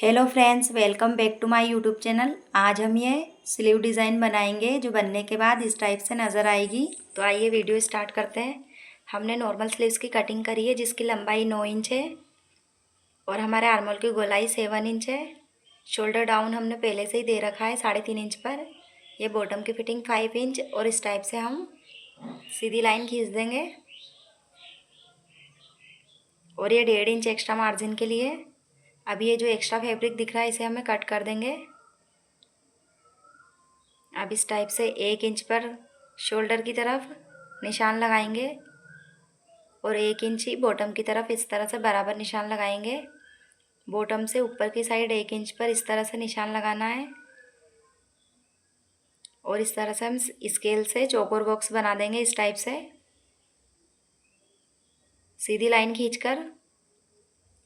Hello friends, welcome back to my YouTube channel. आज हम ये स्लीव डिज़ाइन बनाएंगे जो बनने के बाद इस टाइप से नज़र आएगी। तो आइए वीडियो स्टार्ट करते हैं। हमने नॉर्मल स्लीव्स की कटिंग करी है जिसकी लंबाई 9 इंच है और हमारे आर्मोल की गोलाई 7 इंच है। शोल्डर डाउन हमने पहले से ही दे रखा है 3.5 इंच पर। ये बॉटम की फिटिंग 5 इंच और इस टाइप से हम सीधी लाइन खींच देंगे और ये 1.5 इंच एक्स्ट्रा मार्जिन के लिए। अभी ये जो एक्स्ट्रा फैब्रिक दिख रहा है इसे हमें कट कर देंगे। अब इस टाइप से 1 इंच पर शोल्डर की तरफ निशान लगाएंगे और 1 इंच ही बॉटम की तरफ इस तरह से बराबर निशान लगाएंगे। बॉटम से ऊपर की साइड 1 इंच पर इस तरह से निशान लगाना है और इस तरह से हम स्केल से चौकोर बॉक्स बना देंगे। इस टाइप से सीधी लाइन खींचकर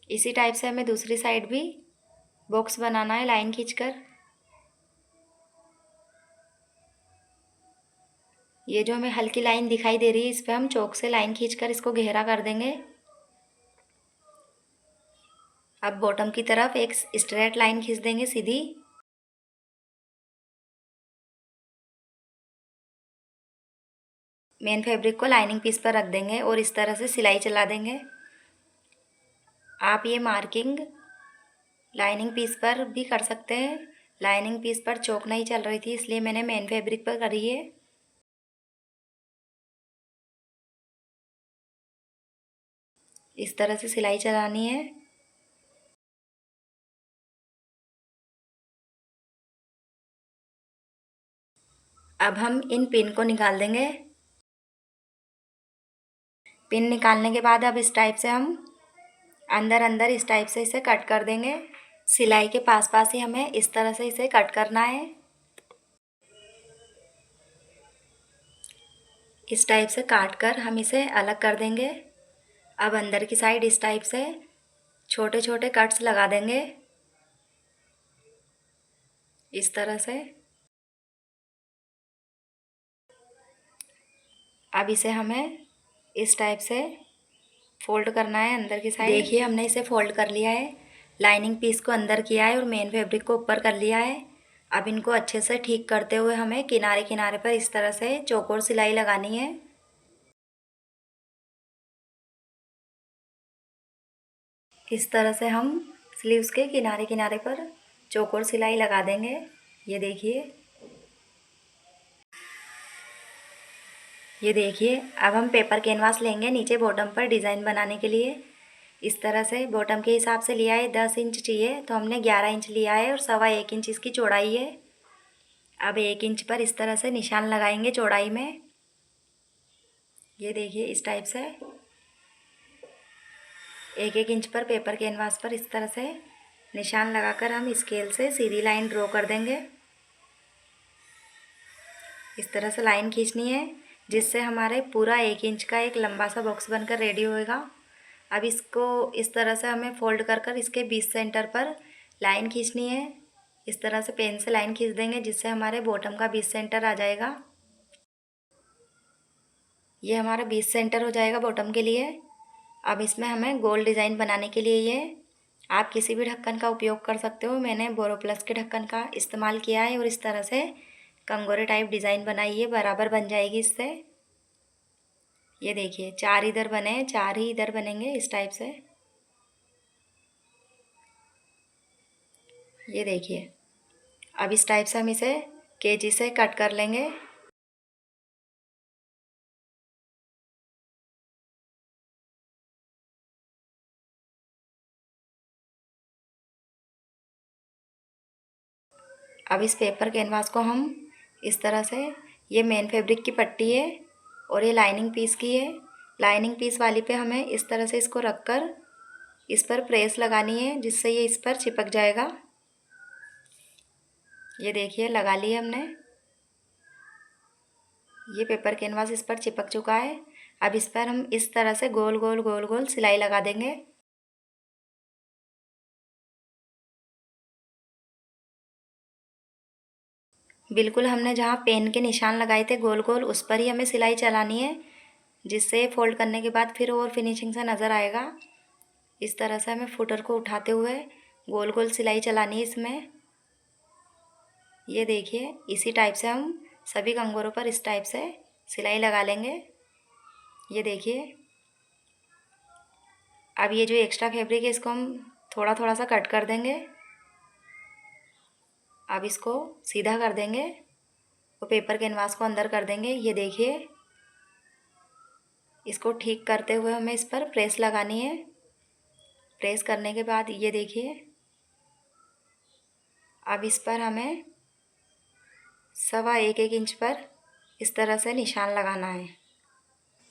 इसी टाइप से हमें दूसरी साइड भी बॉक्स बनाना है लाइन खींचकर। ये जो हमें हल्की लाइन दिखाई दे रही है इस पर हम चौक से लाइन खींचकर इसको गहरा कर देंगे। अब बॉटम की तरफ एक स्ट्रेट लाइन खींच देंगे सीधी। मेन फैब्रिक को लाइनिंग पीस पर रख देंगे और इस तरह से सिलाई चला देंगे। आप ये मार्किंग लाइनिंग पीस पर भी कर सकते हैं। लाइनिंग पीस पर चौक नहीं चल रही थी इसलिए मैंने मेन फैब्रिक पर करी है। इस तरह से सिलाई चलानी है। अब हम इन पिन को निकाल देंगे। पिन निकालने के बाद अब इस टाइप से हम अंदर अंदर इस टाइप से इसे कट कर देंगे। सिलाई के पास पास ही हमें इस तरह से इसे कट करना है। इस टाइप से काट कर हम इसे अलग कर देंगे। अब अंदर की साइड इस टाइप से छोटे छोटे कट्स लगा देंगे इस तरह से। अब इसे हमें इस टाइप से फोल्ड करना है अंदर की साइड। देखिए हमने इसे फोल्ड कर लिया है। लाइनिंग पीस को अंदर किया है और मेन फैब्रिक को ऊपर कर लिया है। अब इनको अच्छे से ठीक करते हुए हमें किनारे किनारे पर इस तरह से चौकोर सिलाई लगानी है। इस तरह से हम स्लीव्स के किनारे किनारे पर चौकोर सिलाई लगा देंगे। ये देखिए, ये देखिए। अब हम पेपर कैनवास लेंगे नीचे बॉटम पर डिज़ाइन बनाने के लिए। इस तरह से बॉटम के हिसाब से लिया है, 10 इंच चाहिए तो हमने 11 इंच लिया है और 1.25 इंच इसकी चौड़ाई है। अब 1 इंच पर इस तरह से निशान लगाएंगे चौड़ाई में। ये देखिए इस टाइप से 1-1 इंच पर पेपर कैनवास पर इस तरह से निशान लगाकर हम स्केल से सीधी लाइन ड्रॉ कर देंगे। इस तरह से लाइन खींचनी है जिससे हमारे पूरा 1 इंच का एक लंबा सा बॉक्स बनकर रेडी होएगा। अब इसको इस तरह से हमें फोल्ड कर कर इसके बीच सेंटर पर लाइन खींचनी है। इस तरह से पेन से लाइन खींच देंगे जिससे हमारे बॉटम का बीच सेंटर आ जाएगा। ये हमारा बीच सेंटर हो जाएगा बॉटम के लिए। अब इसमें हमें गोल डिज़ाइन बनाने के लिए ये आप किसी भी ढक्कन का उपयोग कर सकते हो। मैंने बोरोप्लस के ढक्कन का इस्तेमाल किया है और इस तरह से कंगोरे टाइप डिज़ाइन बनाई है, बराबर बन जाएगी इससे। ये देखिए 4 इधर बने, 4 ही इधर बनेंगे इस टाइप से। ये देखिए अब इस टाइप से हम इसे कैंची से कट कर लेंगे। अब इस पेपर कैनवास को हम इस तरह से, ये मेन फैब्रिक की पट्टी है और ये लाइनिंग पीस की है। लाइनिंग पीस वाली पे हमें इस तरह से इसको रखकर इस पर प्रेस लगानी है जिससे ये इस पर चिपक जाएगा। ये देखिए लगा लिए हमने। ये पेपर कैनवास इस पर चिपक चुका है। अब इस पर हम इस तरह से गोल गोल गोल गोल सिलाई लगा देंगे। बिल्कुल हमने जहाँ पेन के निशान लगाए थे गोल गोल उस पर ही हमें सिलाई चलानी है जिससे फोल्ड करने के बाद फिर और फिनिशिंग सा नज़र आएगा। इस तरह से हमें फुटर को उठाते हुए गोल गोल सिलाई चलानी है इसमें। ये देखिए, इसी टाइप से हम सभी कंगोरों पर इस टाइप से सिलाई लगा लेंगे। ये देखिए, अब ये जो एक्स्ट्रा फैब्रिक है इसको हम थोड़ा थोड़ा सा कट कर देंगे। अब इसको सीधा कर देंगे और पेपर कैनवास को अंदर कर देंगे। ये देखिए, इसको ठीक करते हुए हमें इस पर प्रेस लगानी है। प्रेस करने के बाद ये देखिए, अब इस पर हमें 1.25 इंच पर इस तरह से निशान लगाना है।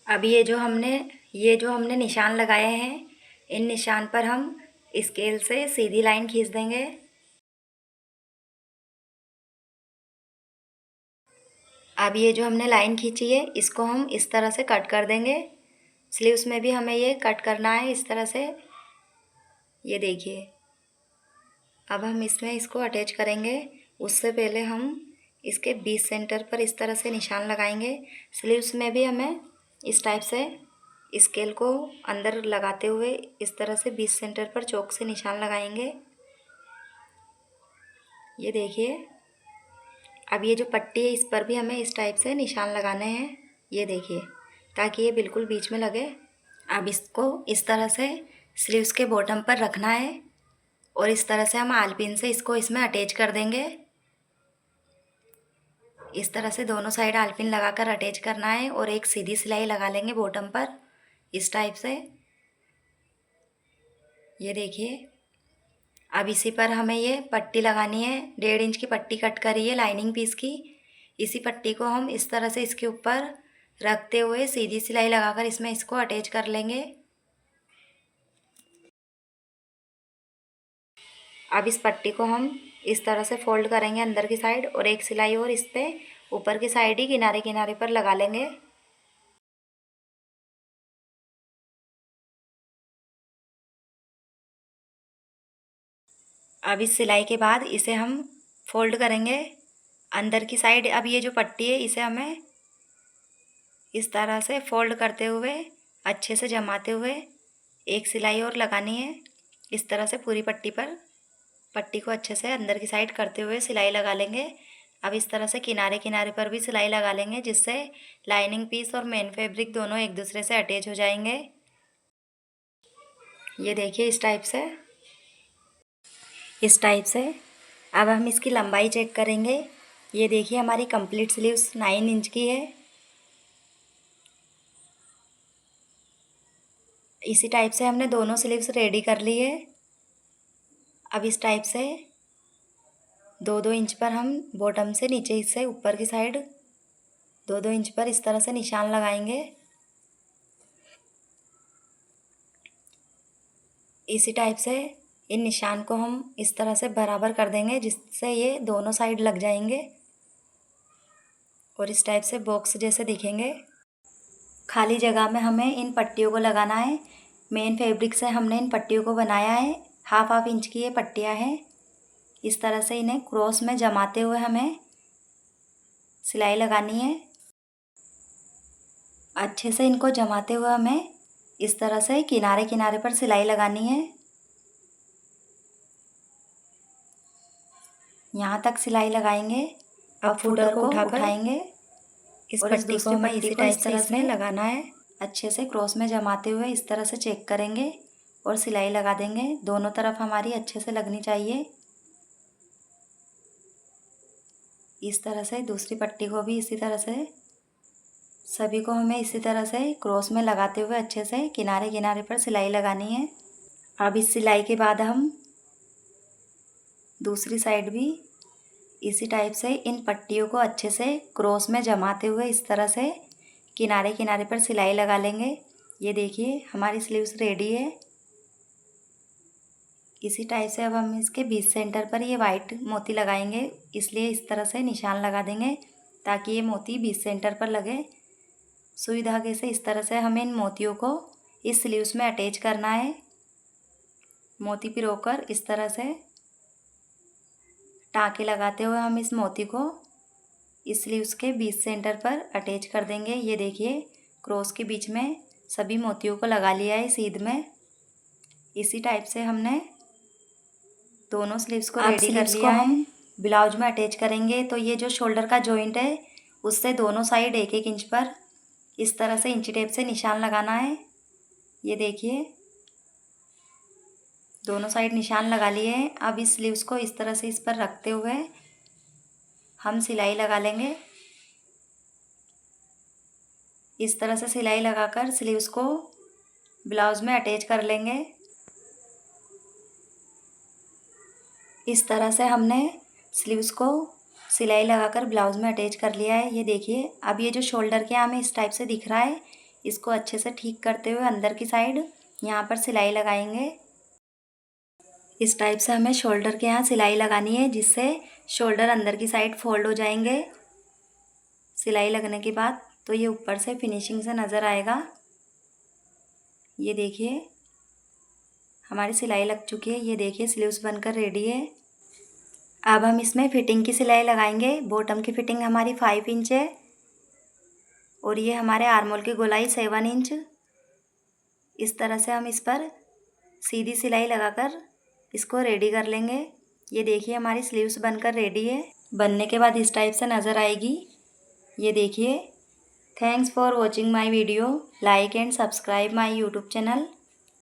अब ये जो हमने निशान लगाए हैं, इन निशान पर हम स्केल से सीधी लाइन खींच देंगे। अब ये जो हमने लाइन खींची है इसको हम इस तरह से कट कर देंगे। स्लीव्स में भी हमें ये कट करना है इस तरह से। ये देखिए, अब हम इसमें इसको अटैच करेंगे। उससे पहले हम इसके बीच सेंटर पर इस तरह से निशान लगाएंगे। स्लीव्स में भी हमें इस टाइप से स्केल को अंदर लगाते हुए इस तरह से बीच सेंटर पर चौक से निशान लगाएंगे। ये देखिए, अब ये जो पट्टी है इस पर भी हमें इस टाइप से निशान लगाने हैं। ये देखिए, ताकि ये बिल्कुल बीच में लगे। अब इसको इस तरह से स्लीव्स के बॉटम पर रखना है और इस तरह से हम आलपिन से इसको इसमें अटैच कर देंगे। इस तरह से दोनों साइड आलपिन लगाकर अटैच करना है और एक सीधी सिलाई लगा लेंगे बॉटम पर इस टाइप से। ये देखिए, अब इसी पर हमें ये पट्टी लगानी है। 1.5 इंच की पट्टी कट करी है लाइनिंग पीस की। इसी पट्टी को हम इस तरह से इसके ऊपर रखते हुए सीधी सिलाई लगाकर इसमें इसको अटैच कर लेंगे। अब इस पट्टी को हम इस तरह से फोल्ड करेंगे अंदर की साइड और एक सिलाई और इस पे ऊपर की साइड ही किनारे किनारे पर लगा लेंगे। अब इस सिलाई के बाद इसे हम फोल्ड करेंगे अंदर की साइड। अब ये जो पट्टी है इसे हमें इस तरह से फोल्ड करते हुए अच्छे से जमाते हुए एक सिलाई और लगानी है। इस तरह से पूरी पट्टी पर पट्टी को अच्छे से अंदर की साइड करते हुए सिलाई लगा लेंगे। अब इस तरह से किनारे किनारे पर भी सिलाई लगा लेंगे, जिससे लाइनिंग पीस और मेन फैब्रिक दोनों एक दूसरे से अटैच हो जाएंगे। ये देखिए, इस टाइप से अब हम इसकी लंबाई चेक करेंगे। ये देखिए, हमारी कंप्लीट स्लीव्स 9 इंच की है। इसी टाइप से हमने दोनों स्लीव्स रेडी कर ली है। अब इस टाइप से 2-2 इंच पर हम बॉटम से नीचे हिस्से ऊपर की साइड 2-2 इंच पर इस तरह से निशान लगाएंगे। इसी टाइप से इन निशान को हम इस तरह से बराबर कर देंगे, जिससे ये दोनों साइड लग जाएंगे और इस टाइप से बॉक्स जैसे दिखेंगे। खाली जगह में हमें इन पट्टियों को लगाना है। मेन फैब्रिक से हमने इन पट्टियों को बनाया है। 1/2 इंच की ये पट्टियाँ हैं। इस तरह से इन्हें क्रॉस में जमाते हुए हमें सिलाई लगानी है। अच्छे से इनको जमाते हुए हमें इस तरह से किनारे किनारे पर सिलाई लगानी है। यहाँ तक सिलाई लगाएंगे। अब फूटर को उठाएंगे। इस पट्टी को हमें इसी टाइप से इसमें लगाना है। अच्छे से क्रॉस में जमाते हुए इस तरह से चेक करेंगे और सिलाई लगा देंगे। दोनों तरफ हमारी अच्छे से लगनी चाहिए। इस तरह से दूसरी पट्टी को भी इसी तरह से सभी को हमें इसी तरह से क्रॉस में लगाते हुए अच्छे से किनारे किनारे पर सिलाई लगानी है। अब इस सिलाई के बाद हम दूसरी साइड भी इसी टाइप से इन पट्टियों को अच्छे से क्रॉस में जमाते हुए इस तरह से किनारे किनारे पर सिलाई लगा लेंगे। ये देखिए, हमारी स्लीव्स रेडी है। इसी टाइप से अब हम इसके बीच सेंटर पर ये वाइट मोती लगाएंगे, इसलिए इस तरह से निशान लगा देंगे ताकि ये मोती बीच सेंटर पर लगे। सुई धागे से इस तरह से हमें इन मोतियों को इस स्लीव्स में अटैच करना है। मोती पिरोकर इस तरह से टाँके लगाते हुए हम इस मोती को इस स्लीव्स के बीच सेंटर पर अटैच कर देंगे। ये देखिए, क्रॉस के बीच में सभी मोतियों को लगा लिया है सीध में। इसी टाइप से हमने दोनों स्लीव्स को रेडी कर लिया है। ब्लाउज में अटैच करेंगे तो ये जो शोल्डर का जॉइंट है उससे दोनों साइड 1-1 इंच पर इस तरह से इंची टेप से निशान लगाना है। ये देखिए दोनों साइड निशान लगा लिए हैं। अब इस स्लीव्स को इस तरह से इस पर रखते हुए हम सिलाई लगा लेंगे। इस तरह से सिलाई लगाकर स्लीव्स को ब्लाउज में अटैच कर लेंगे। इस तरह से हमने स्लीव्स को सिलाई लगाकर ब्लाउज में अटैच कर लिया है। ये देखिए अब ये जो शोल्डर के यहाँ में इस टाइप से दिख रहा है इसको अच्छे से ठीक करते हुए अंदर की साइड यहाँ पर सिलाई लगाएंगे। इस टाइप से हमें शोल्डर के यहाँ सिलाई लगानी है जिससे शोल्डर अंदर की साइड फोल्ड हो जाएंगे। सिलाई लगने के बाद तो ये ऊपर से फिनिशिंग से नज़र आएगा। ये देखिए हमारी सिलाई लग चुकी है। ये देखिए स्लीव्स बनकर रेडी है। अब हम इसमें फिटिंग की सिलाई लगाएंगे। बॉटम की फिटिंग हमारी 5 इंच है और ये हमारे आर्मोल की गोलाई 7 इंच। इस तरह से हम इस पर सीधी सिलाई लगाकर इसको रेडी कर लेंगे। ये देखिए हमारी स्लीव्स बनकर रेडी है। बनने के बाद इस टाइप से नज़र आएगी। ये देखिए। Thanks for watching my video. Like and subscribe my YouTube channel.